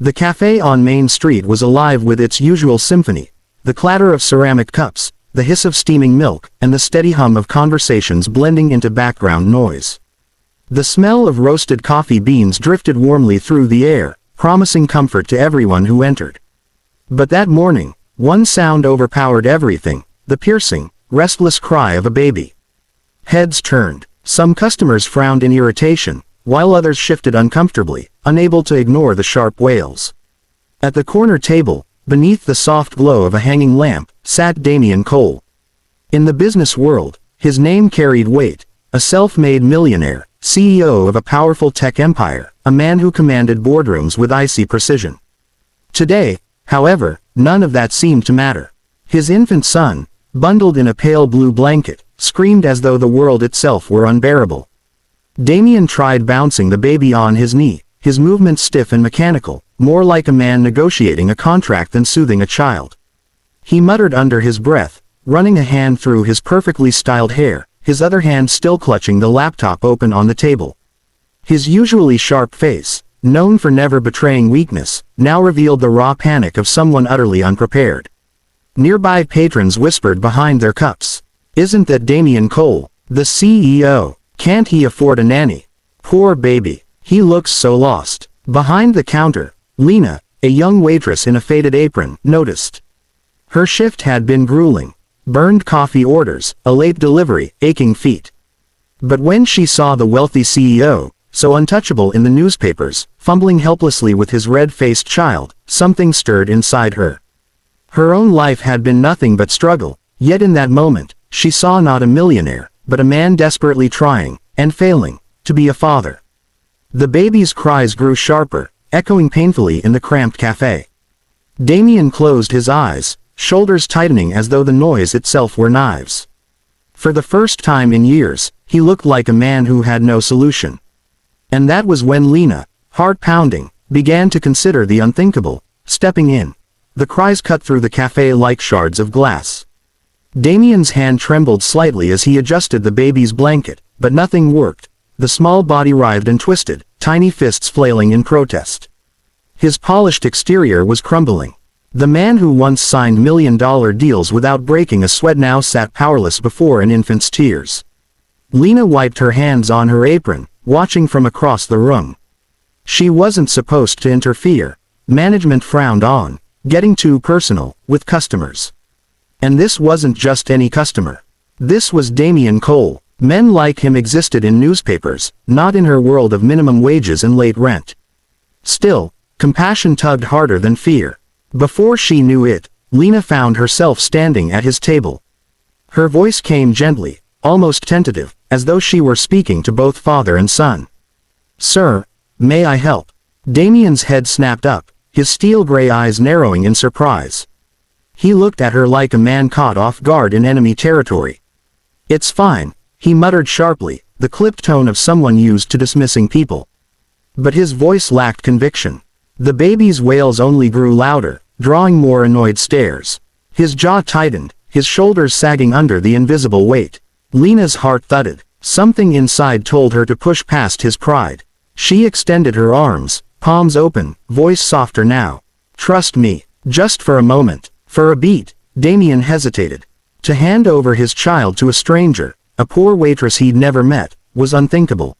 The cafe on Main Street was alive with its usual symphony, the clatter of ceramic cups, the hiss of steaming milk, and the steady hum of conversations blending into background noise. The smell of roasted coffee beans drifted warmly through the air, promising comfort to everyone who entered. But that morning, one sound overpowered everything, the piercing, restless cry of a baby. Heads turned. Some customers frowned in irritation, while others shifted uncomfortably, unable to ignore the sharp wails. At the corner table, beneath the soft glow of a hanging lamp, sat Damien Cole. In the business world, his name carried weight, a self-made millionaire, CEO of a powerful tech empire, a man who commanded boardrooms with icy precision. Today, however, none of that seemed to matter. His infant son, bundled in a pale blue blanket, screamed as though the world itself were unbearable. Damien tried bouncing the baby on his knee, his movements stiff and mechanical, more like a man negotiating a contract than soothing a child. He muttered under his breath, running a hand through his perfectly styled hair, his other hand still clutching the laptop open on the table. His usually sharp face, known for never betraying weakness, now revealed the raw panic of someone utterly unprepared. Nearby patrons whispered behind their cups, "Isn't that Damien Cole, the CEO? Can't he afford a nanny? Poor baby, he looks so lost." Behind the counter, Lena, a young waitress in a faded apron, noticed. Her shift had been grueling. Burned coffee orders, a late delivery, aching feet. But when she saw the wealthy CEO, so untouchable in the newspapers, fumbling helplessly with his red-faced child, something stirred inside her. Her own life had been nothing but struggle, yet in that moment, she saw not a millionaire, but a man desperately trying, and failing, to be a father. The baby's cries grew sharper, echoing painfully in the cramped cafe. Damien closed his eyes, shoulders tightening as though the noise itself were knives. For the first time in years, he looked like a man who had no solution. And that was when Lena, heart pounding, began to consider the unthinkable, stepping in. The cries cut through the cafe like shards of glass. Damien's hand trembled slightly as he adjusted the baby's blanket, but nothing worked. The small body writhed and twisted, tiny fists flailing in protest. His polished exterior was crumbling. The man who once signed million-dollar deals without breaking a sweat now sat powerless before an infant's tears. Lena wiped her hands on her apron, watching from across the room. She wasn't supposed to interfere. Management frowned on getting too personal with customers. And this wasn't just any customer. This was Damien Cole. Men like him existed in newspapers, not in her world of minimum wages and late rent. Still, compassion tugged harder than fear. Before she knew it, Lena found herself standing at his table. Her voice came gently, almost tentative, as though she were speaking to both father and son. "Sir, may I help?" Damien's head snapped up, his steel-gray eyes narrowing in surprise. He looked at her like a man caught off guard in enemy territory. "It's fine," he muttered sharply, the clipped tone of someone used to dismissing people. But his voice lacked conviction. The baby's wails only grew louder, drawing more annoyed stares. His jaw tightened, his shoulders sagging under the invisible weight. Lena's heart thudded. Something inside told her to push past his pride. She extended her arms, palms open, voice softer now. "Trust me, just for a moment." For a beat, Damien hesitated. To hand over his child to a stranger, a poor waitress he'd never met, was unthinkable.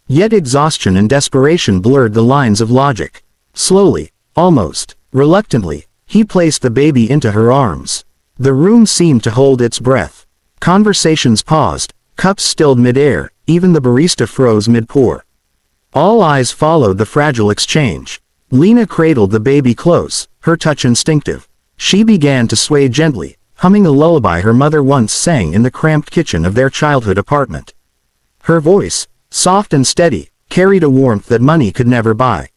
Yet exhaustion and desperation blurred the lines of logic. Slowly, almost reluctantly, he placed the baby into her arms. The room seemed to hold its breath. Conversations paused, cups stilled mid-air, even the barista froze mid-pour. All eyes followed the fragile exchange. Lena cradled the baby close, her touch instinctive. She began to sway gently, humming a lullaby her mother once sang in the cramped kitchen of their childhood apartment. Her voice, soft and steady, carried a warmth that money could never buy.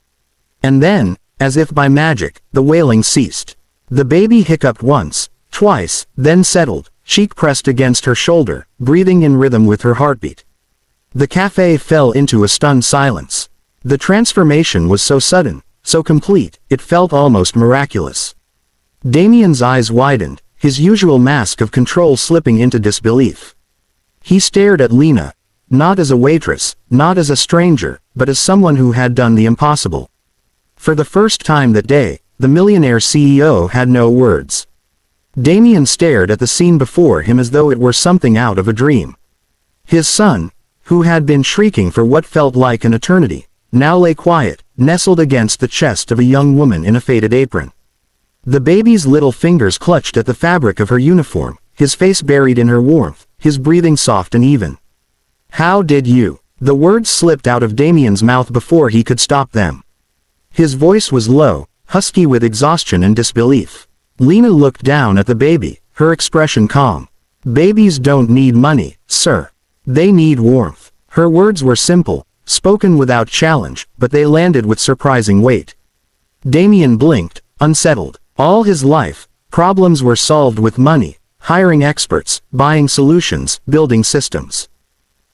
And then, as if by magic, the wailing ceased. The baby hiccuped once, twice, then settled, cheek pressed against her shoulder, breathing in rhythm with her heartbeat. The cafe fell into a stunned silence. The transformation was so sudden, so complete, it felt almost miraculous. Damien's eyes widened, his usual mask of control slipping into disbelief. He stared at Lena, not as a waitress, not as a stranger, but as someone who had done the impossible. For the first time that day, the Millionaire CEO had no words. Damien stared at the scene before him as though it were something out of a dream. His son, who had been shrieking for what felt like an eternity, now lay quiet, nestled against the chest of a young woman in a faded apron. The baby's little fingers clutched at the fabric of her uniform, his face buried in her warmth, his breathing soft and even. "How did you?" The words slipped out of Damien's mouth before he could stop them. His voice was low, husky with exhaustion and disbelief. Lena looked down at the baby, her expression calm. "Babies don't need money, sir. They need warmth." Her words were simple, spoken without challenge, but they landed with surprising weight. Damien blinked, unsettled. All his life, problems were solved with money, hiring experts, buying solutions, building systems.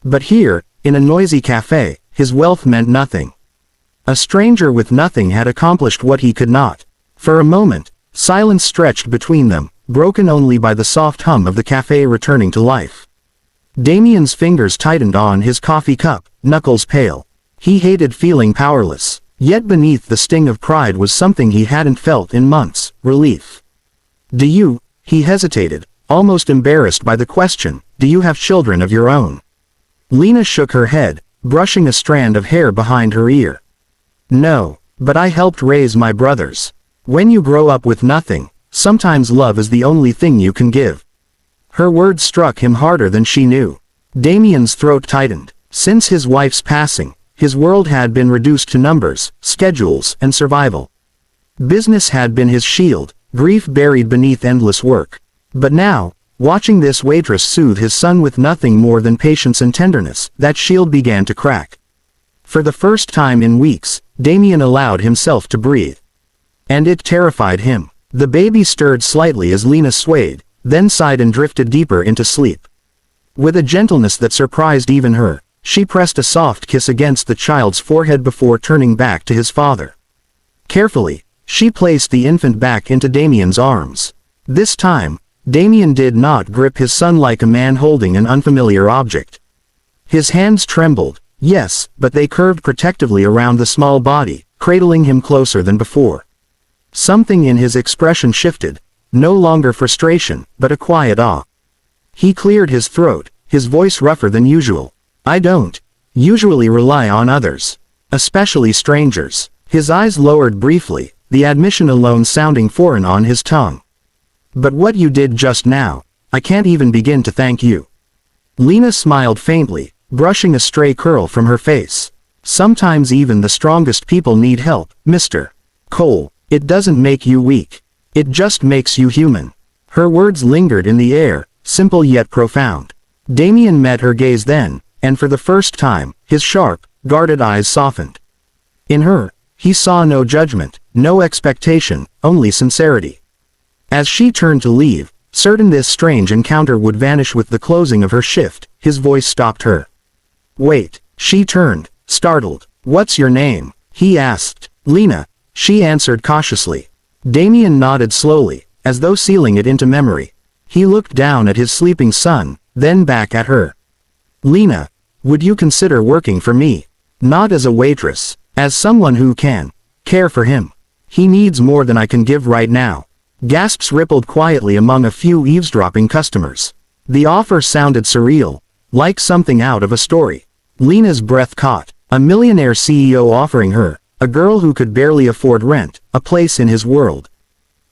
But here, in a noisy cafe, his wealth meant nothing. A stranger with nothing had accomplished what he could not. For a moment, silence stretched between them, broken only by the soft hum of the cafe returning to life. Damien's fingers tightened on his coffee cup, knuckles pale. He hated feeling powerless. Yet beneath the sting of pride was something he hadn't felt in months, relief. "Do you," he hesitated, almost embarrassed by the question, "do you have children of your own?" Lena shook her head, brushing a strand of hair behind her ear. "No, but I helped raise my brothers. When you grow up with nothing, sometimes love is the only thing you can give." Her words struck him harder than she knew. Damien's throat tightened. Since his wife's passing, his world had been reduced to numbers, schedules, and survival. Business had been his shield, grief buried beneath endless work. But now, watching this waitress soothe his son with nothing more than patience and tenderness, that shield began to crack. For the first time in weeks, Damien allowed himself to breathe. And it terrified him. The baby stirred slightly as Lena swayed, then sighed and drifted deeper into sleep. With a gentleness that surprised even her, she pressed a soft kiss against the child's forehead before turning back to his father. Carefully, she placed the infant back into Damien's arms. This time, Damien did not grip his son like a man holding an unfamiliar object. His hands trembled, yes, but they curved protectively around the small body, cradling him closer than before. Something in his expression shifted, no longer frustration, but a quiet awe. He cleared his throat, his voice rougher than usual. "I don't usually rely on others, especially strangers." His eyes lowered briefly, the admission alone sounding foreign on his tongue. "But what you did just now, I can't even begin to thank you." Lena smiled faintly, brushing a stray curl from her face. "Sometimes even the strongest people need help, Mr. Cole. It doesn't make you weak. It just makes you human." Her words lingered in the air, simple yet profound. Damien met her gaze then, and for the first time, his sharp, guarded eyes softened. In her, he saw no judgment, no expectation, only sincerity. As she turned to leave, certain this strange encounter would vanish with the closing of her shift, his voice stopped her. "Wait." She turned, startled. "What's your name?" he asked. "Lena," she answered cautiously. Damien nodded slowly, as though sealing it into memory. He looked down at his sleeping son, then back at her. "Lena, would you consider working for me? Not as a waitress, as someone who can care for him. He needs more than I can give right now." Gasps rippled quietly among a few eavesdropping customers. The offer sounded surreal, like something out of a story. Lena's breath caught. A millionaire CEO offering her, a girl who could barely afford rent, a place in his world.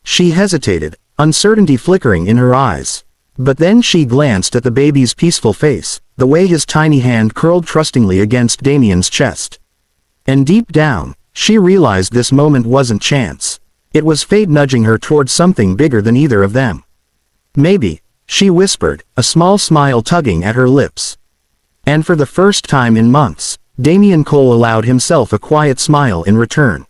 She hesitated, uncertainty flickering in her eyes. But then she glanced at the baby's peaceful face, the way his tiny hand curled trustingly against Damien's chest. And deep down, she realized this moment wasn't chance. It was fate nudging her towards something bigger than either of them. "Maybe," she whispered, a small smile tugging at her lips. And for the first time in months, Damien Cole allowed himself a quiet smile in return.